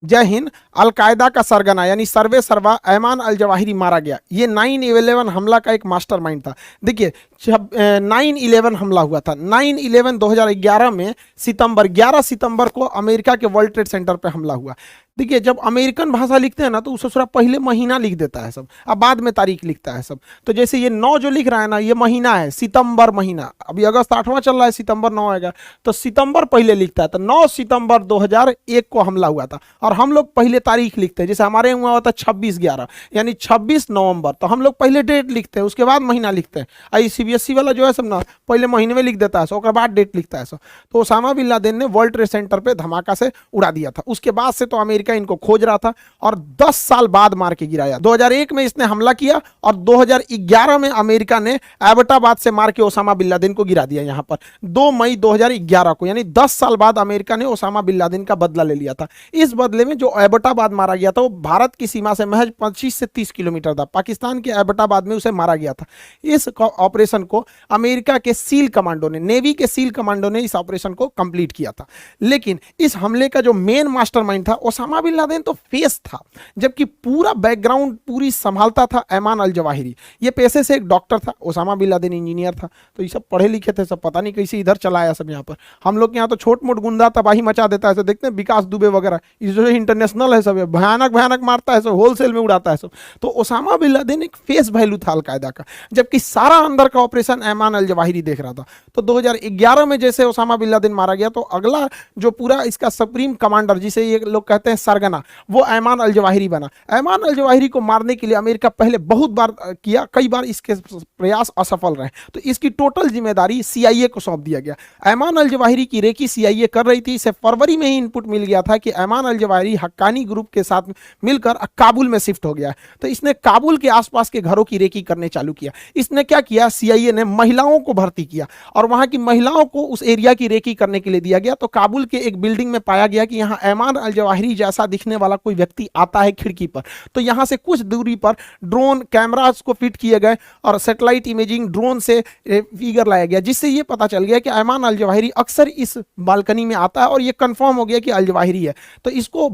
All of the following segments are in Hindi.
जय हिंद। अलकायदा का सरगना यानी सर्वे सर्वा ऐमान अल जवाहिरी मारा गया। ये 9/11 हमला का एक मास्टरमाइंड था। देखिए, 9/11 हमला हुआ था 9/11 2011 में, सितंबर 11 सितंबर को अमेरिका के वर्ल्ड ट्रेड सेंटर पे हमला हुआ। देखिए, जब अमेरिकन भाषा लिखते हैं ना तो उसे थोड़ा पहले महीना लिख देता है सब, अब बाद में तारीख लिखता है सब। तो जैसे ये 9 जो लिख रहा है ना, ये महीना है, सितंबर महीना। अभी अगस्त 8वां चल रहा है, सितंबर 9 आएगा, तो सितंबर पहले लिखता है। तो 9 सितंबर 2001 को हमला हुआ था। और हम लोग पहले तारीख लिखते हैं, जैसे हमारे यहाँ हुआ था 26/11 यानी 26 नवंबर, तो हम लोग पहले डेट लिखते हैं, उसके बाद महीना लिखते हैं। आई सीबीएसई वाला जो है सब ना, पहले महीने में लिख देता है उसके बाद डेट लिखता है सब। तो ओसामा बिन लादेन ने वर्ल्ड ट्रेड सेंटर पे धमाका से उड़ा दिया था। उसके बाद से तो अमेरिका इनको खोज रहा था, और 10 साल बाद मार के गिराया। 2001 में इसने हमला किया, और 2011 में अमेरिका ने एबटाबाद से मार के ओसामा बिन लादेन को गिरा दिया यहाँ पर, 2 मई 2011 को। यानी 10 साल बाद अमेरिका ने ओसामा बिन लादेन का बदला ले लिया था। इस बदले में जो एबटाबाद मारा गया था वो भारत की सीमा से महज 25 से 30 किलोमीटर था। पाकिस्तान के एबटाबाद में उसे मारा गया था। इस ऑपरेशन को अमेरिका के सील कमांडो ने, नेवी के सील कमांडो ने इस ऑपरेशन को कंप्लीट किया था। लेकिन इस हमले का जो मेन मास्टरमाइंड था ओसामा बिन लादेन तो फेस था, जबकि पूरा बैकग्राउंड पूरी संभालता था ऐमान अल जवाहिरी। ये पेशे से एक डॉक्टर था, ओसामा बिन लादेन इंजीनियर था। तो ये सब पढ़े लिखे थे सब, पता नहीं कैसे इधर चला आया सब यहाँ पर। हम लोग के यहाँ तो छोट मोट गुंडा तबाही मचा देता है, तो देखते हैं विकास दुबे वगैरह, ये जो इंटरनेशनल है सब, भयानक भयानक मारता है सब, होलसेल में उड़ाता है सब। तो ओसामा बिन लादेन एक फेस वैल्यू था अलकायदा का, जबकि सारा अंदर का ऑपरेशन ऐमान अल जवाहिरी देख रहा था। तो 2011 में जैसे ओसामा बिन लादेन मारा गया, तो अगला जो पूरा इसका सुप्रीम कमांडर, जिसे ये लोग कहते हैं सरगना, वो ऐमान अल जवाहिरी बना। ऐमान अल जवाहिरी को मारने के लिए अमेरिका पहले बहुत बार किया, कई बार इसके प्रयास असफल रहे। तो इसकी टोटल जिम्मेदारी सीआईए को सौंप दिया गया। ऐमान अल जवाहिरी की रेकी सीआईए कर रही थी। इसे फरवरी में ही इनपुट मिल गया था कि Ayman al Zawahiri Haqqani group के साथ मिलकर काबुल में शिफ्ट हो गया है। तो इसने काबुल के आसपास के घरों की रेकी करने चालू किया। इसने क्या किया, सीआईए ने महिलाओं को भर्ती किया और वहां की महिलाओं को उस एरिया की रेकी करने के लिए दिया गया। तो काबुल के एक बिल्डिंग में पाया गया कि यहाँ ऐमान अल जवाहिरी जैसा दिखने वाला कोई व्यक्ति आता है खिड़की पर। तो यहाँ से कुछ दूरी पर ड्रोन कैमरास को फिट किए गए और सैटेलाइट इमेजिंग ड्रोन से फिगर लाया गया, जिससे ये पता चल गया कि ऐमान अल जवाहिरी अक्सर इस बालकनी में आता है, और ये कंफर्म हो गया कि अल जवाहिरी है। तो इसको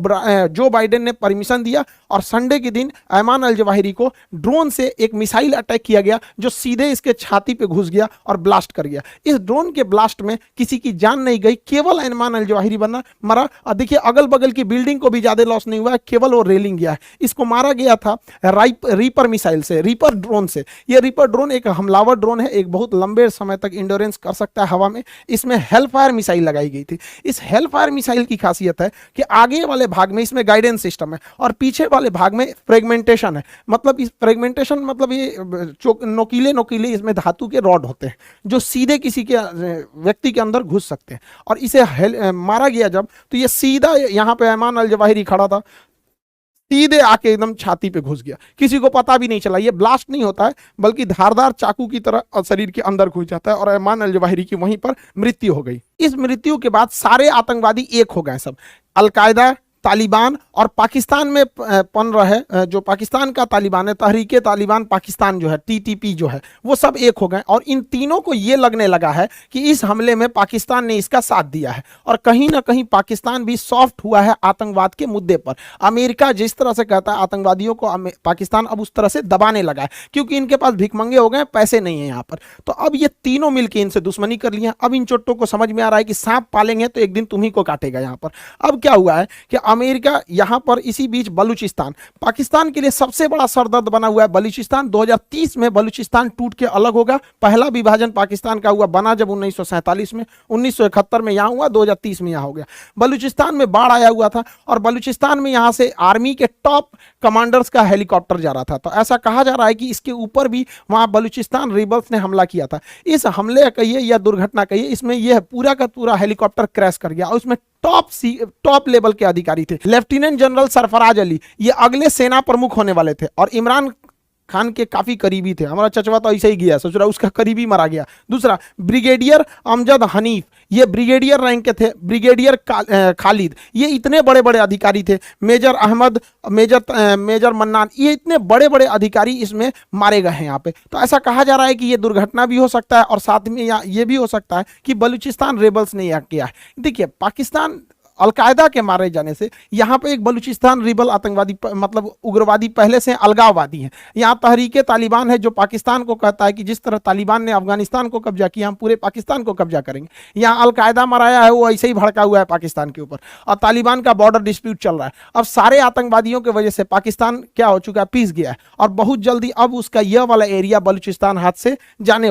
जो बाइडेन ने परमिशन दिया, और संडे के दिन ऐमान अल जवाहिरी को ड्रोन से एक मिसाइल अटैक किया गया, जो सीधे इसके छाती पे घुस गया और ब्लास्ट कर गया। इस ड्रोन के ब्लास्ट में किसी की जान नहीं गई, केवल ऐमान अल जवाहिरी मरा। और देखिए, अगल बगल की बिल्डिंग को भी ज्यादा लॉस नहीं हुआ, केवल वो रेलिंग गया है। इसको मारा गया था रीपर मिसाइल से, रीपर ड्रोन से। ये रीपर ड्रोन एक हमलावर ड्रोन है, एक बहुत लंबे समय तक इंडोरेंस कर सकता है हवा में। इसमें हेलफायर मिसाइल लगाई गई थी। इस हेलफायर मिसाइल की खासियत है कि आगे वाले भाग में इसमें गाइडेंस सिस्टम है, और पीछे वाले भाग में फ्रेगमेंटेशन है। मतलब इस फ्रेगमेंटेशन मतलब ये नोकीले नोकीले इसमें धातु के रॉड होते हैं, जो सीधे किसी के व्यक्ति के अंदर घुस सकते हैं। और इसे मारा गया जब, तो ये सीधा यहाँ पे ऐमान अल जवाहिरी खड़ा था, सीधे आके एकदम छाती पे घुस गया। किसी को पता भी नहीं चला। ये ब्लास्ट नहीं होता है, बल्कि धारदार चाकू की तरह शरीर के अंदर घुस जाता है, और ऐमान अल जवाहिरी की वहीं पर मृत्यु हो गई। इस मृत्यु के बाद सारे आतंकवादी एक हो गए सब, अलकायदा, तालिबान और पाकिस्तान में पन रहे जो पाकिस्तान का तालिबान है, तहरीके तालिबान पाकिस्तान जो है, टीटीपी जो है, वो सब एक हो गए। और इन तीनों को ये लगने लगा है कि इस हमले में पाकिस्तान ने इसका साथ दिया है, और कहीं ना कहीं पाकिस्तान भी सॉफ्ट हुआ है आतंकवाद के मुद्दे पर। अमेरिका जिस तरह से कहता है आतंकवादियों को, पाकिस्तान अब उस तरह से दबाने लगा है, क्योंकि इनके पास भिखमंगे हो गए, पैसे नहीं है यहाँ पर। तो अब ये तीनों मिलकर इनसे दुश्मनी कर लिया। अब इन चोट्टों को समझ में आ रहा है कि सांप पालेंगे तो एक दिन तुम्ही को काटेगा यहाँ पर। अब क्या हुआ है कि अमेरिका यहां पर, इसी बीच बलूचिस्तान, पाकिस्तान के लिए सबसे बड़ा सरदर्द बना हुआ है बलूचिस्तान। 2030 में बलूचिस्तान टूट के अलग होगा। पहला विभाजन पाकिस्तान का हुआ, बना जब 1947 में, 1971 में यहां हुआ, 2030 में यहां हो गया। बलूचिस्तान में बाढ़ आया हुआ था, और बलूचिस्तान में यहां से आर्मी के टॉप कमांडर्स का हेलीकॉप्टर जा रहा था। तो ऐसा कहा जा रहा है कि इसके ऊपर भी वहां बलूचिस्तान रिबल्स ने हमला किया था। इस हमले कहिए या दुर्घटना कहिए, इसमें यह पूरा का पूरा हेलीकॉप्टर क्रैश कर गया, और उसमें टॉप लेवल के अधिकारी थे। लेफ्टिनेंट जनरल सरफराज अली, ये अगले सेना प्रमुख होने वाले थे, और इमरान खान के काफी करीबी थे। हमारा चचवा तो ऐसे ही गया, सोच रहा उसका करीबी मारा गया। दूसरा, ब्रिगेडियर अमजद हनीफ, ये ब्रिगेडियर रैंक के थे। ब्रिगेडियर खालिद, ये इतने बड़े बड़े अधिकारी थे। मेजर अहमद, मेजर मन्नान, ये इतने बड़े बड़े अधिकारी इसमें मारे गए हैं यहाँ पे। तो ऐसा कहा जा रहा है कि ये दुर्घटना भी हो सकता है, और साथ में ये भी हो सकता है कि बलूचिस्तान रेबल्स ने यह किया है। देखिए, पाकिस्तान अलकायदा के मारे जाने से यहाँ पे एक बलूचिस्तान रिबल आतंकवादी मतलब उग्रवादी पहले से अलगाववादी हैं। यहाँ तहरीके तालिबान है जो पाकिस्तान को कहता है कि जिस तरह तालिबान ने अफगानिस्तान को कब्जा किया हम पूरे पाकिस्तान को कब्जा करेंगे। यहाँ अलकायदा मराया है वो ऐसे ही भड़का हुआ है पाकिस्तान के ऊपर, और तालिबान का बॉर्डर डिस्प्यूट चल रहा है। अब सारे आतंकवादियों की वजह से पाकिस्तान क्या हो चुका है, पीस गया है, और बहुत जल्दी अब उसका यह वाला एरिया बलूचिस्तान हाथ से जाने वाला